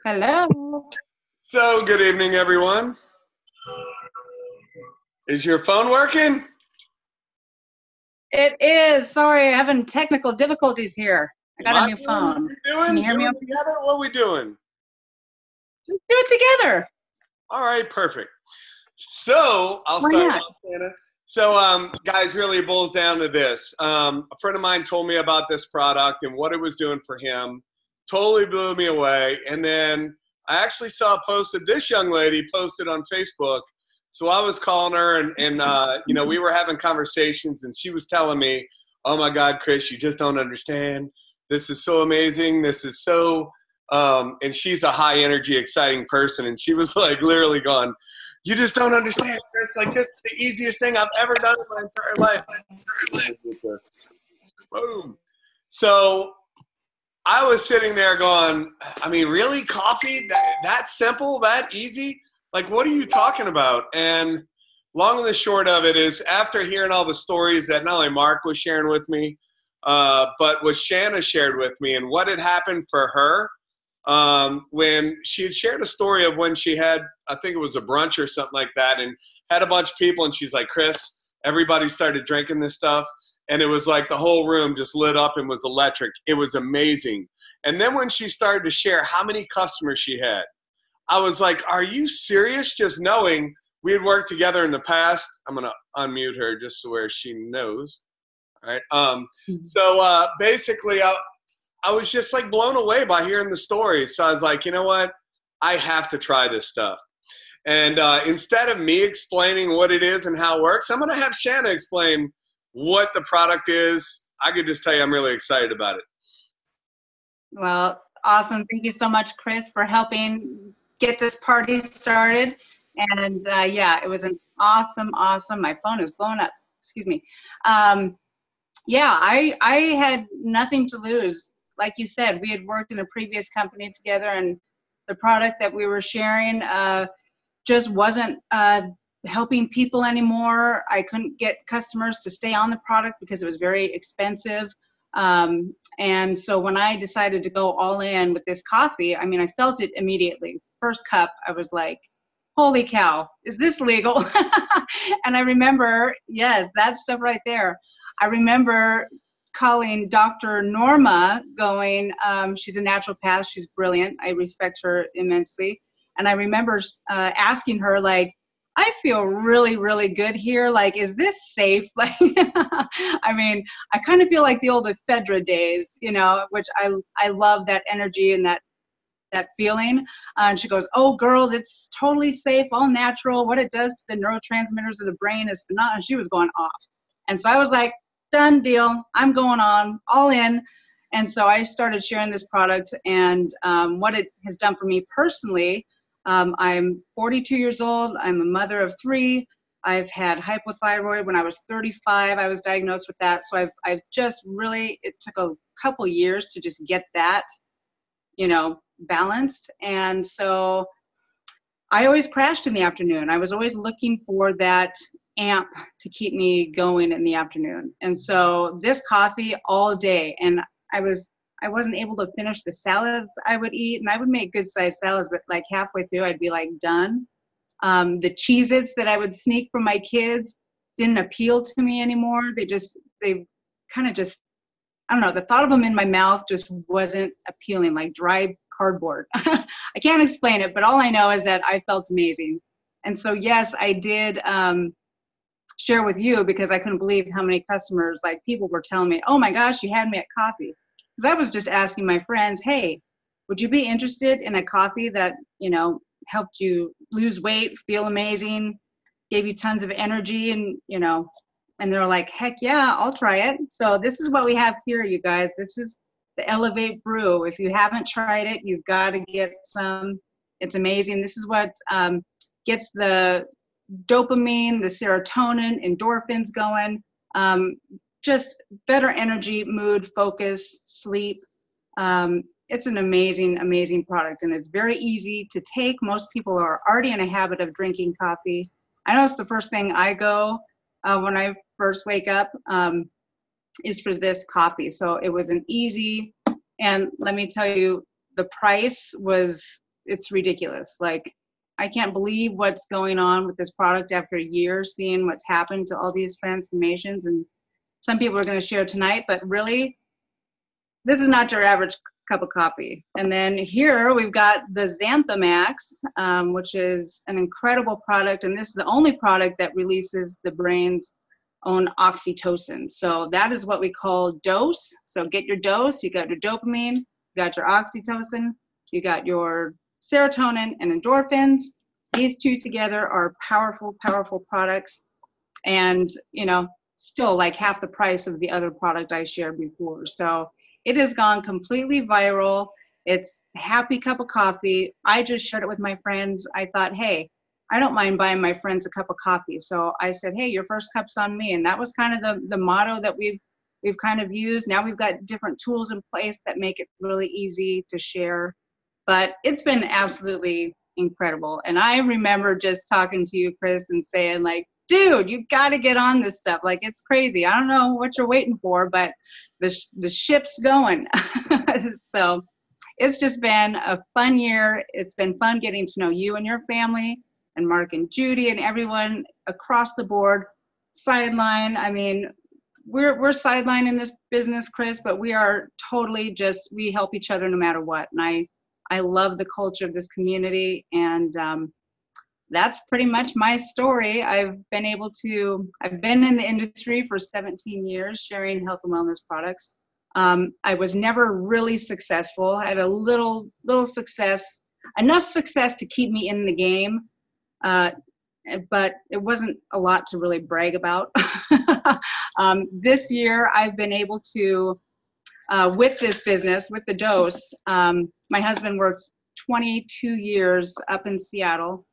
Hello. So, good evening, everyone. Is your phone working? It is. Sorry, I'm having technical difficulties here. I got a new phone. What are we Can doing? you hear me? Doing together? What are we doing? Let's do it together. All right, perfect. So, I'll start off, Shanna. So, guys, really it boils down to this. A friend of mine told me about this product and what it was doing for him. Totally blew me away. And then I actually saw a post that this young lady posted on Facebook. So I was calling her and you know, we were having conversations and she was telling me, oh my God, Chris, you just don't understand. This is so amazing. This is so, and she's a high energy, exciting person. And she was like literally going, you just don't understand, Chris. Like, this is the easiest thing I've ever done in my entire life. Boom. So I was sitting there going, I mean, really? Coffee? That simple? That easy? Like, what are you talking about? And long and the short of it is, after hearing all the stories that not only Mark was sharing with me, but what Shanna shared with me and what had happened for her, when she had shared a story of when she had, I think it was a brunch or something like that, and had a bunch of people, and she's like, Chris, everybody started drinking this stuff, and it was like the whole room just lit up and was electric. It was amazing. And then when she started to share how many customers she had, I was like, are you serious? Just knowing we had worked together in the past. I'm going to unmute her just so where she knows. All right. So basically, I was just like blown away by hearing the stories. So I was like, you know what? I have to try this stuff. And instead of me explaining what it is and how it works, I'm going to have Shanna explain what the product is. I could just tell you I'm really excited about it. Well, awesome. Thank you so much, Chris, for helping get this party started. And yeah, it was an awesome. My phone is blowing up. Excuse me. Yeah, I had nothing to lose. Like you said, we had worked in a previous company together, and the product that we were sharing just wasn't helping people anymore. I couldn't get customers to stay on the product because it was very expensive. And so when I decided to go all in with this coffee, I mean, I felt it immediately. First cup, I was like, holy cow, is this legal? And I remember, yes, that stuff right there. I remember calling Dr. Norma going, she's a naturopath, she's brilliant, I respect her immensely. And I remember asking her, like, I feel really, really good here. Like, is this safe? Like, I mean, I kind of feel like the old ephedra days, you know, which I love that energy and that feeling. And she goes, oh, girl, it's totally safe, all natural. What it does to the neurotransmitters of the brain is phenomenal. And she was going off. And so I was like, done deal. I'm going on, all in. And so I started sharing this product, and what it has done for me personally. I'm 42 years old. I'm a mother of 3. I've had hypothyroid when I was 35. I was diagnosed with that. So I've just really, it took a couple years to just get that, you know, balanced. And so I always crashed in the afternoon. I was always looking for that amp to keep me going in the afternoon. And so this coffee all day, and I wasn't able to finish the salads I would eat, and I would make good sized salads, but like halfway through I'd be like done. The Cheez-Its that I would sneak from my kids didn't appeal to me anymore. They kind of just, I don't know, the thought of them in my mouth just wasn't appealing, like dry cardboard. I can't explain it, but all I know is that I felt amazing. And so yes, I did share with you, because I couldn't believe how many customers, like people were telling me, oh my gosh, you had me at coffee. Because I was just asking my friends, hey, would you be interested in a coffee that, you know, helped you lose weight, feel amazing, gave you tons of energy, and, you know, and they're like, heck yeah, I'll try it. So this is what we have here, you guys. This is the Elevate Brew. If you haven't tried it, you've got to get some. It's amazing. This is what gets the dopamine, the serotonin, endorphins going. Just better energy, mood, focus, sleep. It's an amazing, amazing product, and it's very easy to take. Most people are already in a habit of drinking coffee. I know it's the first thing I go when I first wake up is for this coffee. So it was an easy, and let me tell you, the price was it's ridiculous. Like, I can't believe what's going on with this product after years, seeing what's happened to all these transformations. And some people are going to share tonight, but really, this is not your average cup of coffee. And then here we've got the Xanthamax, which is an incredible product. And this is the only product that releases the brain's own oxytocin. So that is what we call dose. So get your dose. You got your dopamine, you got your oxytocin, you got your serotonin and endorphins. These two together are powerful, powerful products. And, you know, still like half the price of the other product I shared before. So it has gone completely viral. It's a happy cup of coffee. I just shared it with my friends. I thought, hey, I don't mind buying my friends a cup of coffee. So I said, hey, your first cup's on me. And that was kind of the motto that we've kind of used. Now we've got different tools in place that make it really easy to share. But it's been absolutely incredible. And I remember just talking to you, Chris, and saying like, dude, you got to get on this stuff. Like, it's crazy. I don't know what you're waiting for, but the ship's going. So it's just been a fun year. It's been fun getting to know you and your family, and Mark and Judy and everyone across the board. Sideline, I mean, we're sideline in this business, Chris, but we are totally just, we help each other no matter what. And I love the culture of this community, and that's pretty much my story. I've been in the industry for 17 years sharing health and wellness products. I was never really successful. I had a little success, enough success to keep me in the game, but it wasn't a lot to really brag about. This year, I've been able to, with this business, with the dose, my husband works 22 years up in Seattle,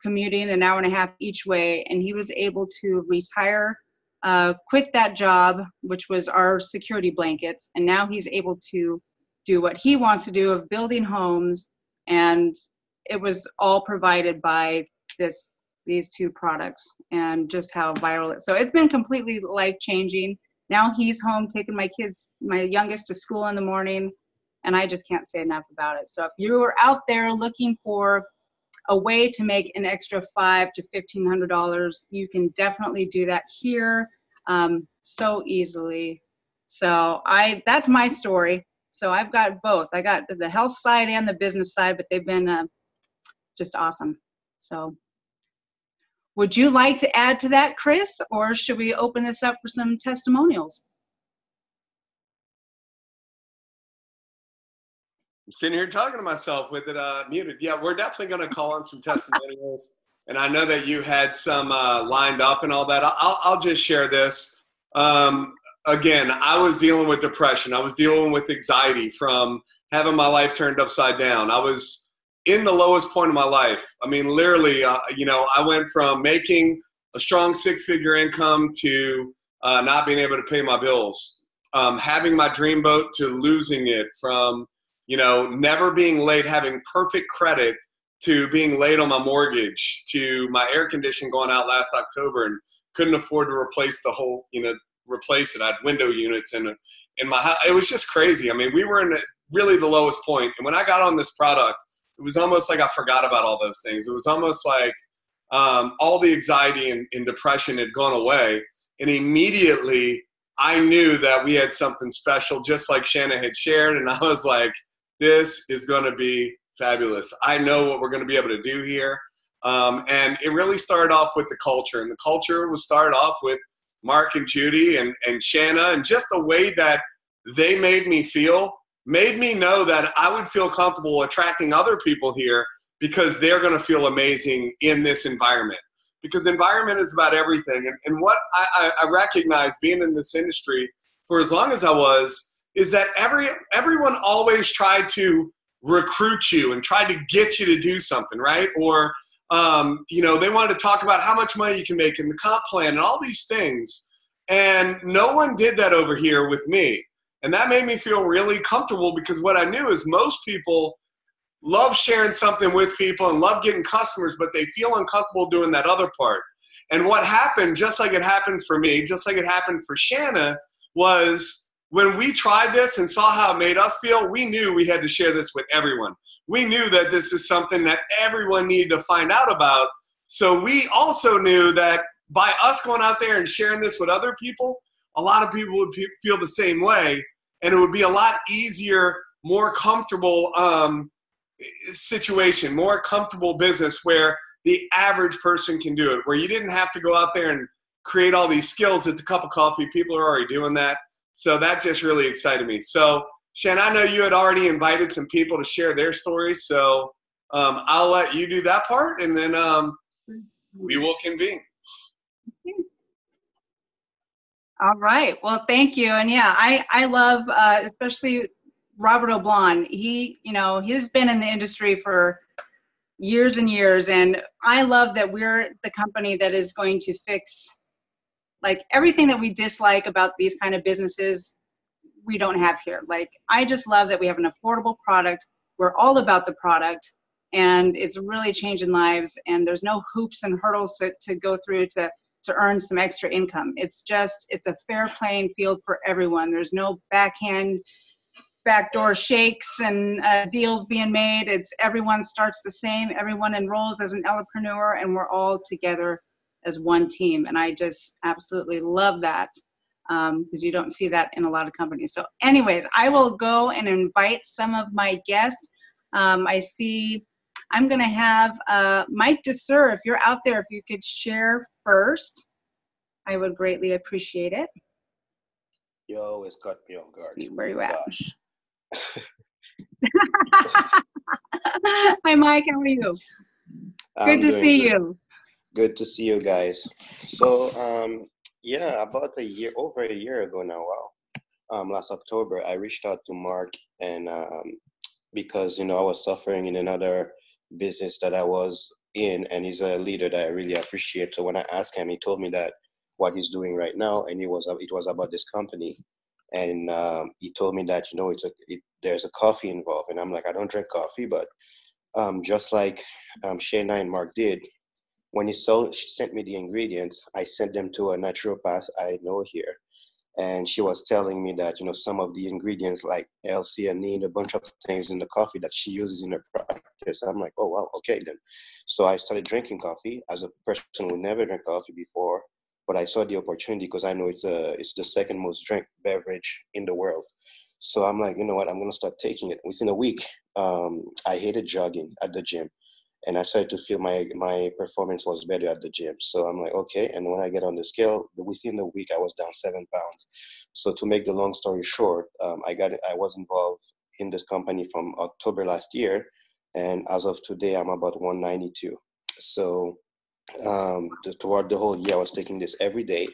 commuting an hour and a half each way, and he was able to retire, quit that job, which was our security blankets, and now he's able to do what he wants to do of building homes, and it was all provided by these two products, and just how viral it is. So it's been completely life-changing. Now he's home taking my youngest to school in the morning, and I just can't say enough about it. So if you're out there looking for a way to make an extra $500 to $1,500, you can definitely do that here, so easily. So that's my story. So I've got both. I got the health side and the business side, but they've been just awesome. So would you like to add to that, Chris, or should we open this up for some testimonials? I'm sitting here talking to myself with it muted. Yeah, we're definitely going to call on some testimonials. And I know that you had some lined up and all that. I'll just share this. Again, I was dealing with depression. I was dealing with anxiety from having my life turned upside down. I was in the lowest point of my life. I mean, literally, I went from making a strong six-figure income to not being able to pay my bills, having my dream boat to losing it, from never being late, having perfect credit, to being late on my mortgage, to my air conditioning going out last October and couldn't afford to replace the whole, replace it. I had window units in my house. It was just crazy. I mean, we were in really the lowest point. And when I got on this product, it was almost like I forgot about all those things. It was almost like all the anxiety and depression had gone away. And immediately I knew that we had something special, just like Shanna had shared. And I was like, this is going to be fabulous. I know what we're going to be able to do here. And it really started off with the culture. And the culture was started off with Mark and Judy and Shanna, and just the way that they made me feel made me know that I would feel comfortable attracting other people here, because they're going to feel amazing in this environment. Because environment is about everything. And what I recognize being in this industry for as long as I was, is that everyone always tried to recruit you and tried to get you to do something, right? Or, they wanted to talk about how much money you can make in the comp plan and all these things. And no one did that over here with me. And that made me feel really comfortable, because what I knew is most people love sharing something with people and love getting customers, but they feel uncomfortable doing that other part. And what happened, just like it happened for me, just like it happened for Shanna, was when we tried this and saw how it made us feel, we knew we had to share this with everyone. We knew that this is something that everyone needed to find out about. So we also knew that by us going out there and sharing this with other people, a lot of people would feel the same way, and it would be a lot easier, more comfortable situation, more comfortable business where the average person can do it, where you didn't have to go out there and create all these skills. It's a cup of coffee. People are already doing that. So that just really excited me. So Shanna, I know you had already invited some people to share their stories. So I'll let you do that part, and then we will convene. All right. Well, thank you. And yeah, I love, especially Robert Oblon. He, you know, he's been in the industry for years and years. And I love that we're the company that is going to fix like everything that we dislike about these kind of businesses, we don't have here. Like, I just love that we have an affordable product. We're all about the product, and it's really changing lives. And there's no hoops and hurdles to go through to earn some extra income. It's just, it's a fair playing field for everyone. There's no backdoor shakes and deals being made. It's everyone starts the same. Everyone enrolls as an elevapreneur, and we're all together as one team. And I just absolutely love that, because you don't see that in a lot of companies. So anyways, I will go and invite some of my guests. I see I'm going to have Mike DeSur, if you're out there, if you could share first, I would greatly appreciate it. You always got me off guard. Where you at? Gosh. Hi, Mike. How are you? Good to see you. Good to see you guys. So, yeah, about over a year ago now, last October, I reached out to Mark, and because, you know, I was suffering in another business that I was in, and he's a leader that I really appreciate. So when I asked him, he told me that what he's doing right now, and it was about this company. And he told me that, you know, there's a coffee involved. And I'm like, I don't drink coffee, but just like Shanna and Mark did, when she sent me the ingredients, I sent them to a naturopath I know here. And she was telling me that, you know, some of the ingredients like L-theanine, a bunch of things in the coffee that she uses in her practice. I'm like, oh, wow, okay then. So I started drinking coffee as a person who never drank coffee before. But I saw the opportunity because I know it's the second most drank beverage in the world. So I'm like, you know what, I'm going to start taking it. Within a week, I hated jogging at the gym. And I started to feel my performance was better at the gym. So I'm like, okay. And when I get on the scale, within a week, I was down 7 pounds. So to make the long story short, I was involved in this company from October last year. And as of today, I'm about 192. So toward the whole year, I was taking this every day.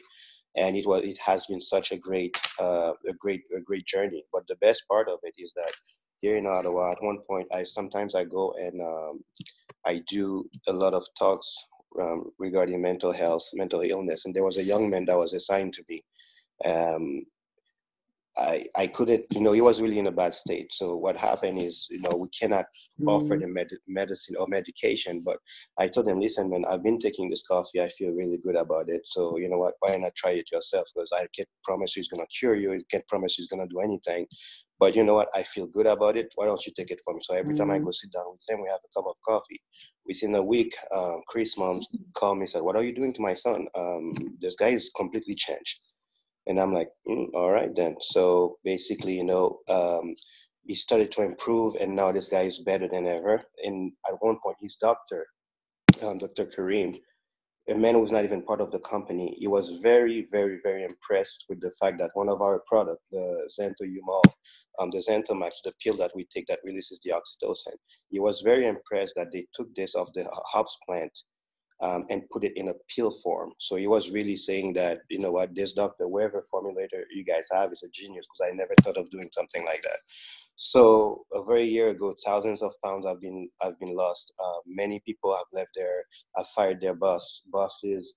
And it has been such a great journey. But the best part of it is that here in Ottawa, at one point, sometimes I go and I do a lot of talks regarding mental health, mental illness. And there was a young man that was assigned to me. I couldn't, you know, he was really in a bad state. So what happened is, you know, we cannot offer them medicine or medication. But I told him, listen, man, I've been taking this coffee. I feel really good about it. So, you know what, why not try it yourself? Because I can't promise you it's going to cure you. I can't promise you it's going to do anything. But you know what, I feel good about it. Why don't you take it from me? So every time I go sit down with him, we have a cup of coffee. Within a week, Chris' mom called me and said, what are you doing to my son? This guy is completely changed. And I'm like, all right then. So basically, you know, he started to improve, and now this guy is better than ever. And at one point, his doctor, Dr. Kareem, a man who was not even part of the company, he was very, very, very impressed with the fact that one of our products, the Xanthomumol, the Xanthomax, the pill that we take that releases the oxytocin, he was very impressed that they took this off the hops plant and put it in a pill form. So he was really saying that, you know what, this doctor, whatever formulator you guys have, is a genius, because I never thought of doing something like that. So over a year ago, thousands of pounds have been lost. Many people have fired their bosses.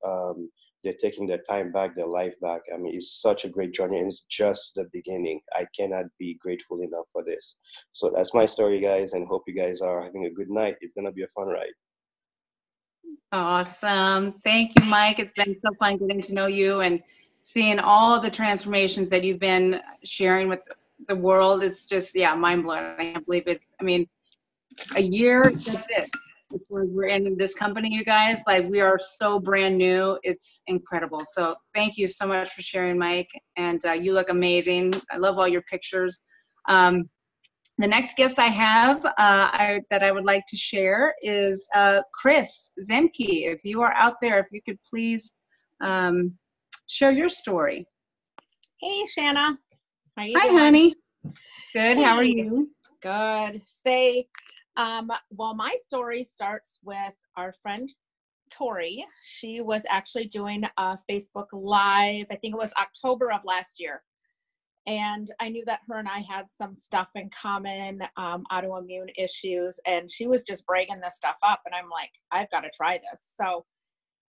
They're taking their time back, their life back. I mean, it's such a great journey, and it's just the beginning. I cannot be grateful enough for this. So that's my story, guys, and hope you guys are having a good night. It's gonna be a fun ride. Awesome. Thank you, Mike. It's been so fun getting to know you. And seeing all the transformations that you've been sharing with the world. It's just, yeah, mind-blowing. I can't believe it. I mean, a year, that's it. We're in this company, you guys. Like, we are so brand new. It's incredible. So thank you so much for sharing, Mike. And you look amazing. I love all your pictures. The next guest I have that I would like to share is Chris Zemke. If you are out there, if you could please share your story. Hey, Shanna. How you Hi, doing? honey. Good. Hey. How are you? Good. Well, my story starts with our friend Tori. She was actually doing a Facebook Live. I think it was October of last year. And I knew that her and I had some stuff in common, autoimmune issues, and she was just bragging this stuff up. And I'm like, I've got to try this. So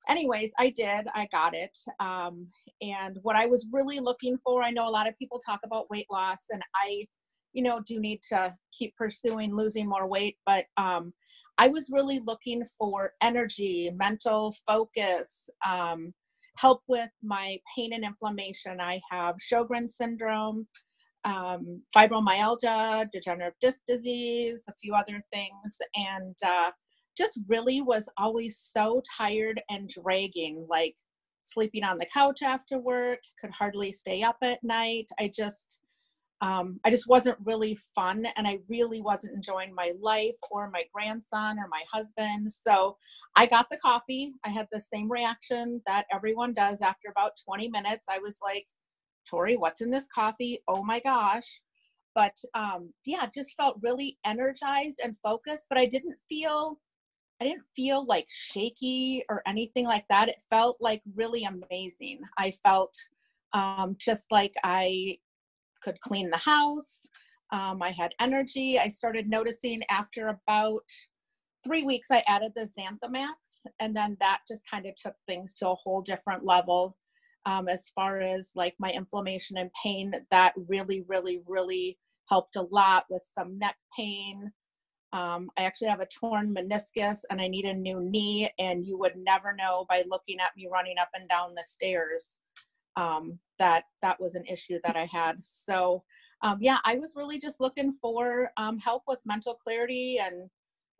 anyways, I did. I got it. And what I was really looking for, I know a lot of people talk about weight loss, and I, do need to keep pursuing losing more weight. But I was really looking for energy, mental focus, help with my pain and inflammation. I have Sjogren's syndrome, fibromyalgia, degenerative disc disease, a few other things. And just really was always so tired and dragging, like sleeping on the couch after work, could hardly stay up at night. I just wasn't really fun, and I really wasn't enjoying my life or my grandson or my husband. So I got the coffee. I had the same reaction that everyone does after about 20 minutes. I was like, Tori, what's in this coffee? Oh my gosh. But just felt really energized and focused, but I didn't feel like shaky or anything like that. It felt like really amazing. I felt just like I could clean the house. I had energy. I started noticing after about 3 weeks, I added the Xanthamax, and then that just kind of took things to a whole different level. As far as like my inflammation and pain, that really, really, really helped a lot with some neck pain. I actually have a torn meniscus and I need a new knee, and you would never know by looking at me running up and down the stairs that was an issue that I had. So I was really just looking for help with mental clarity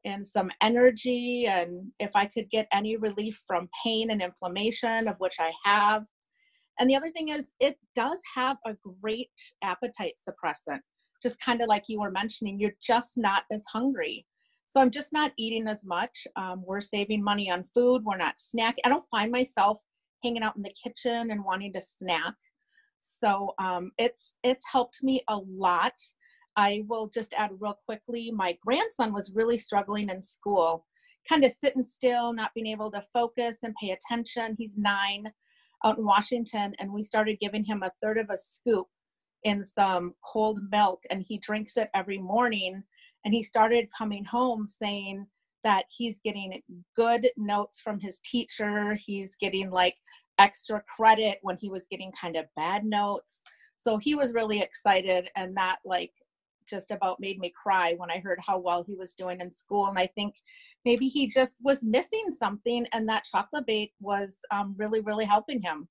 and some energy, and if I could get any relief from pain and inflammation, of which I have. And the other thing is, it does have a great appetite suppressant. Just kind of like you were mentioning, you're just not as hungry. So I'm just not eating as much. We're saving money on food. We're not snacking. I don't find myself hanging out in the kitchen and wanting to snack. So it's helped me a lot. I will just add real quickly, my grandson was really struggling in school, kind of sitting still, not being able to focus and pay attention. He's 9 out in Washington, and we started giving him 1/3 of a scoop in some cold milk, and he drinks it every morning. And he started coming home saying that he's getting good notes from his teacher. He's getting like extra credit when he was getting kind of bad notes. So he was really excited, and that like just about made me cry when I heard how well he was doing in school. And I think maybe he just was missing something, and that chocolate bait was really, really helping him.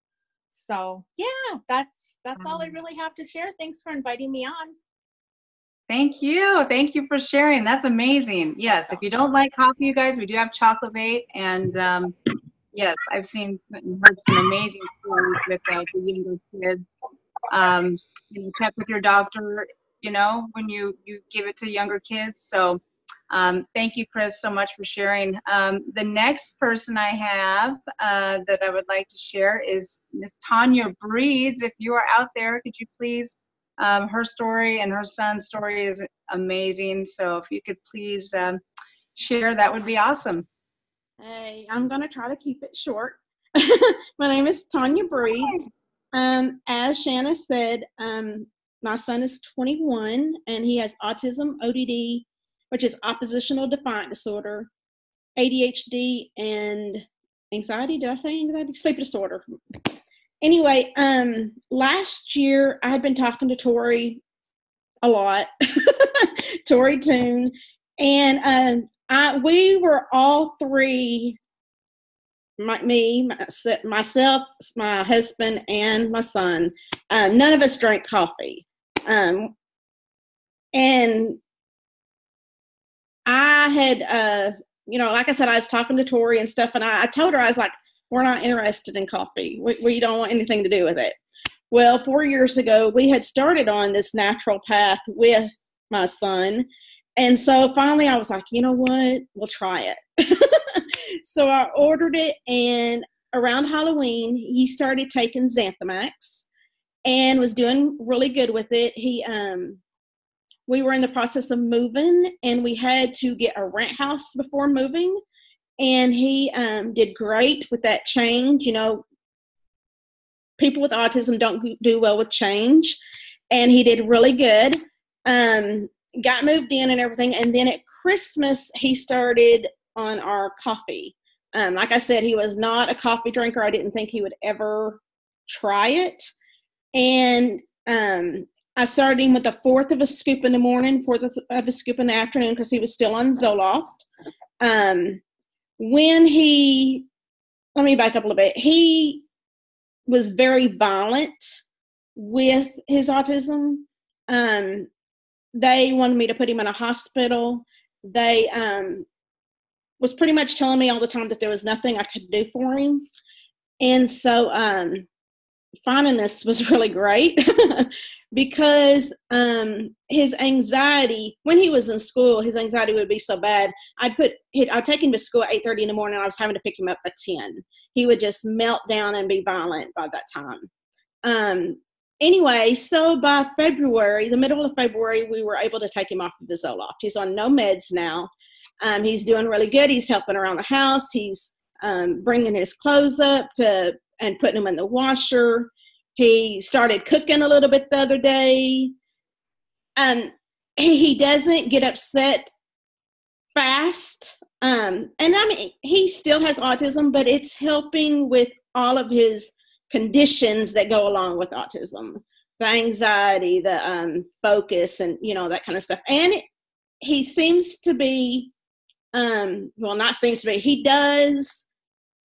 So yeah, that's all I really have to share. Thanks for inviting me on. Thank you. Thank you for sharing. That's amazing. Yes, if you don't like coffee, you guys, we do have chocolate bait. And yes, I've seen and heard some amazing stories with the younger kids. Check with your doctor, when you give it to younger kids. So thank you, Chris, so much for sharing. The next person I have that I would like to share is Miss Tanya Breeds. If you are out there, could you please, her story and her son's story is amazing. So if you could please share, that would be awesome. Hey, I'm going to try to keep it short. My name is Tanya Breeds. As Shanna said, my son is 21 and he has autism, ODD, which is oppositional defiant disorder, ADHD, and anxiety. Did I say anxiety? Sleep disorder. Anyway, last year I had been talking to Tori a lot, Tori Toon, and we were all three myself, my husband, and my son. None of us drank coffee. And I had, like I said, I was talking to Tori and stuff, and I told her, I was like, we're not interested in coffee. We don't want anything to do with it. Well, 4 years ago, we had started on this natural path with my son. And so finally I was like, you know what? We'll try it. So I ordered it, and around Halloween, he started taking Xanthamax and was doing really good with it. We were in the process of moving, and we had to get a rent house before moving. And he did great with that change. People with autism don't do well with change. And he did really good. Got moved in and everything. And then at Christmas, he started on our coffee. Like I said, he was not a coffee drinker. I didn't think he would ever try it. And I started him with a fourth of a scoop in the morning, fourth of a scoop in the afternoon, because he was still on Zoloft. Let me back up a little bit. He was very violent with his autism. They wanted me to put him in a hospital. They was pretty much telling me all the time that there was nothing I could do for him. And so finding this was really great because his anxiety, when he was in school, his anxiety would be so bad. I'd take him to school at 8:30 in the morning, and I was having to pick him up at 10. He would just melt down and be violent by that time. Anyway, so by February, the middle of February, we were able to take him off of the Zoloft. He's on no meds now. He's doing really good. He's helping around the house. He's bringing his clothes up and putting them in the washer. He started cooking a little bit the other day. He doesn't get upset fast. And I mean, he still has autism, but it's helping with all of his conditions that go along with autism, the anxiety, the focus, and that kind of stuff. And he seems to be, he does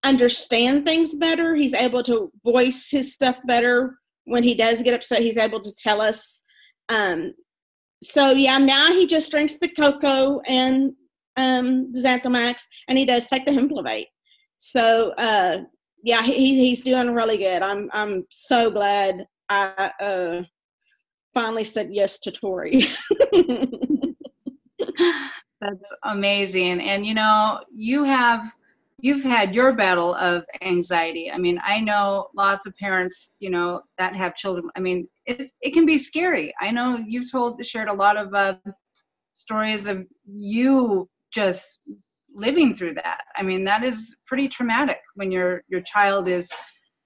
understand things better. He's able to voice his stuff better. When he does get upset, he's able to tell us. So yeah, now he just drinks the cocoa and the Xanthamax, and he does take the Hemplovate. So yeah, he's doing really good. I'm so glad I finally said yes to Tori. That's amazing. And you've had your battle of anxiety. I mean, I know lots of parents, that have children. I mean, it can be scary. I know you've shared a lot of stories of you just living through that. I mean, that is pretty traumatic when your child is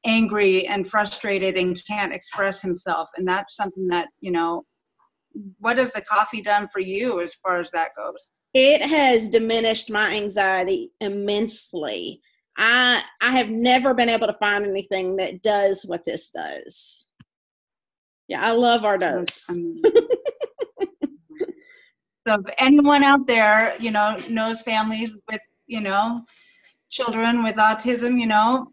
angry and frustrated and can't express himself. And that's something that, what has the coffee done for you as far as that goes? It has diminished my anxiety immensely. I have never been able to find anything that does what this does. Yeah, I love our dose. So if anyone out there, knows families with, children with autism,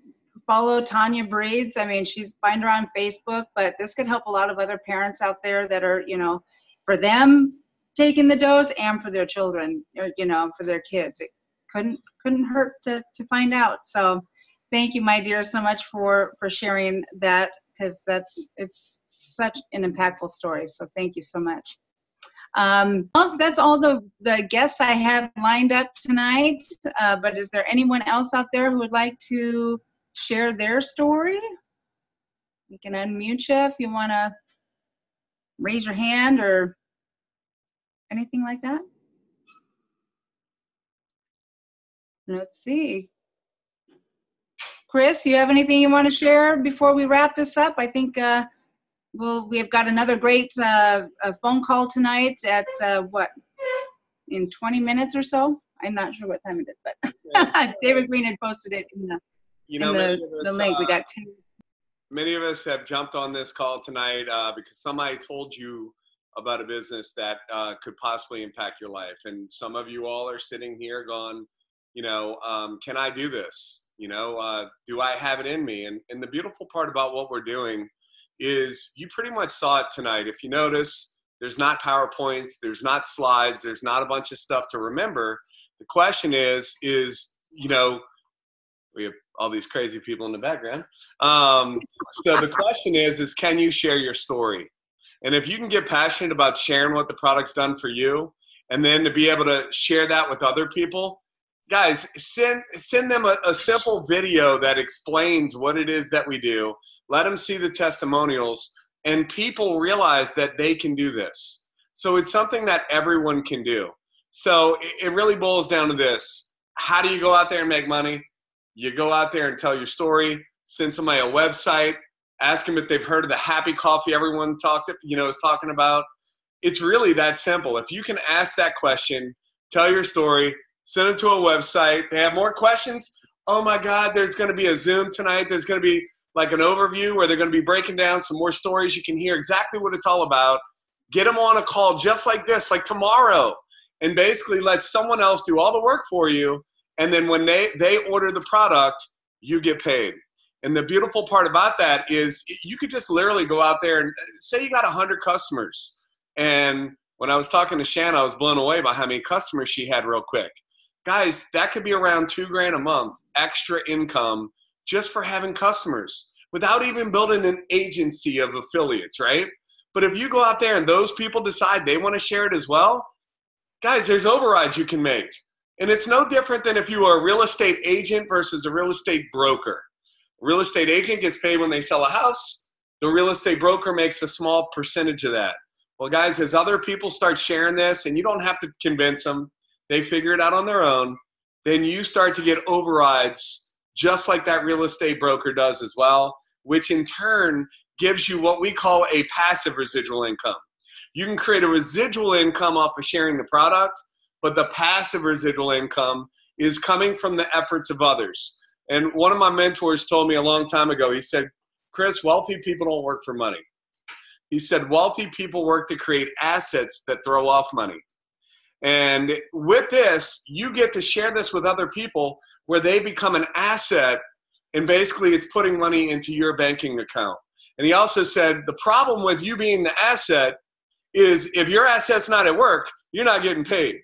follow Tanya Breeds. I mean, find her on Facebook, but this could help a lot of other parents out there that are, for them taking the dose and for their children, for their kids. It couldn't hurt to find out. So thank you, my dear, so much for sharing that, because it's such an impactful story. So thank you so much. That's all the guests I had lined up tonight. But is there anyone else out there who would like to share their story? You can unmute you if you want to raise your hand or anything like that. Let's see. Chris, do you have anything you want to share before we wrap this up? I think we've got another great phone call tonight at in 20 minutes or so. I'm not sure what time it is, but David Green had posted it in the link. We got 10. Many of us have jumped on this call tonight because somebody told you about a business that could possibly impact your life. And some of you all are sitting here going, can I do this? Do I have it in me? And the beautiful part about what we're doing is you pretty much saw it tonight. If you notice, there's not PowerPoints, there's not slides, there's not a bunch of stuff to remember. The question is, we have all these crazy people in the background. So the question is can you share your story? And if you can get passionate about sharing what the product's done for you, and then to be able to share that with other people, guys, send them a simple video that explains what it is that we do. Let them see the testimonials, and people realize that they can do this. So it's something that everyone can do. So it really boils down to this. How do you go out there and make money? You go out there and tell your story, send somebody a website, ask them if they've heard of the happy coffee everyone is talking about. It's really that simple. If you can ask that question, tell your story, send them to a website. They have more questions. Oh my God, there's going to be a Zoom tonight. There's going to be like an overview where they're going to be breaking down some more stories. You can hear exactly what it's all about. Get them on a call just like this, like tomorrow, and basically let someone else do all the work for you. And then when they order the product, you get paid. And the beautiful part about that is you could just literally go out there and say you got 100 customers. And when I was talking to Shanna, I was blown away by how many customers she had real quick. Guys, that could be around $2,000 a month extra income just for having customers without even building an agency of affiliates, right? But if you go out there and those people decide they want to share it as well, guys, there's overrides you can make. And it's no different than if you are a real estate agent versus a real estate broker. A real estate agent gets paid when they sell a house. The real estate broker makes a small percentage of that. Well, guys, as other people start sharing this, and you don't have to convince them, they figure it out on their own, then you start to get overrides just like that real estate broker does as well, which in turn gives you what we call a passive residual income. You can create a residual income off of sharing the product, but the passive residual income is coming from the efforts of others. And one of my mentors told me a long time ago, he said, Chris, wealthy people don't work for money. He said, wealthy people work to create assets that throw off money. And with this, you get to share this with other people where they become an asset, and basically it's putting money into your banking account. And he also said, the problem with you being the asset is if your asset's not at work, you're not getting paid.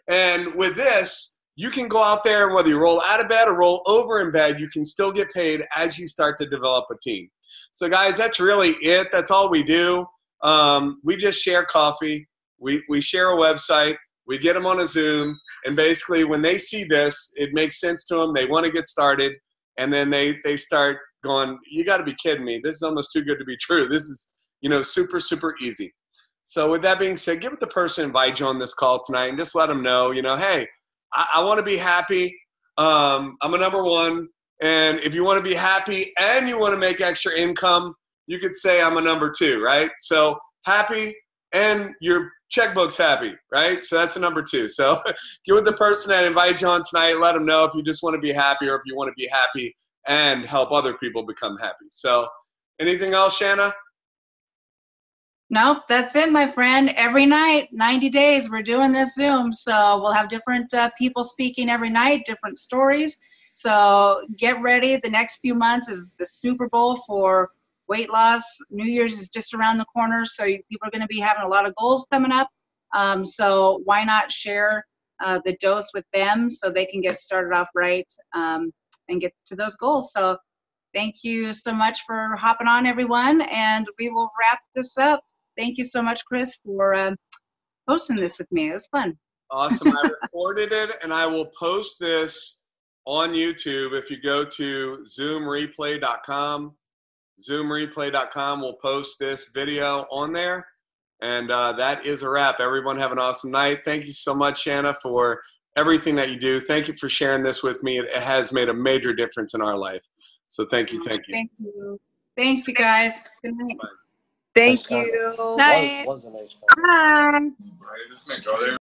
And with this, you can go out there, and whether you roll out of bed or roll over in bed, you can still get paid as you start to develop a team. So guys, that's really it. That's all we do. We just share coffee. We share a website. We get them on a Zoom. And basically when they see this, it makes sense to them. They want to get started. And then they start going, you got to be kidding me. This is almost too good to be true. This is, super, super easy. So with that being said, give it the person invite you on this call tonight and just let them know, hey, I want to be happy. I'm a number one. And if you want to be happy and you want to make extra income, you could say I'm a number two, right? So happy and your checkbook's happy, right? So that's a number two. So get with the person that invited you on tonight. Let them know if you just want to be happy or if you want to be happy and help other people become happy. So anything else, Shanna? Nope, that's it, my friend. Every night, 90 days, we're doing this Zoom. So we'll have different people speaking every night, different stories. So get ready. The next few months is the Super Bowl for weight loss. New Year's is just around the corner. So people are going to be having a lot of goals coming up. So why not share the dose with them so they can get started off right and get to those goals. So thank you so much for hopping on, everyone. And we will wrap this up. Thank you so much, Chris, for hosting this with me. It was fun. Awesome. I recorded it, and I will post this on YouTube. If you go to zoomreplay.com, zoomreplay.com will post this video on there. And that is a wrap. Everyone have an awesome night. Thank you so much, Shanna, for everything that you do. Thank you for sharing this with me. It has made a major difference in our life. So thank you. Thank you. Thank you. Thanks, you guys. Good night. Bye. Thank you. Night. Was a nice call. Bye.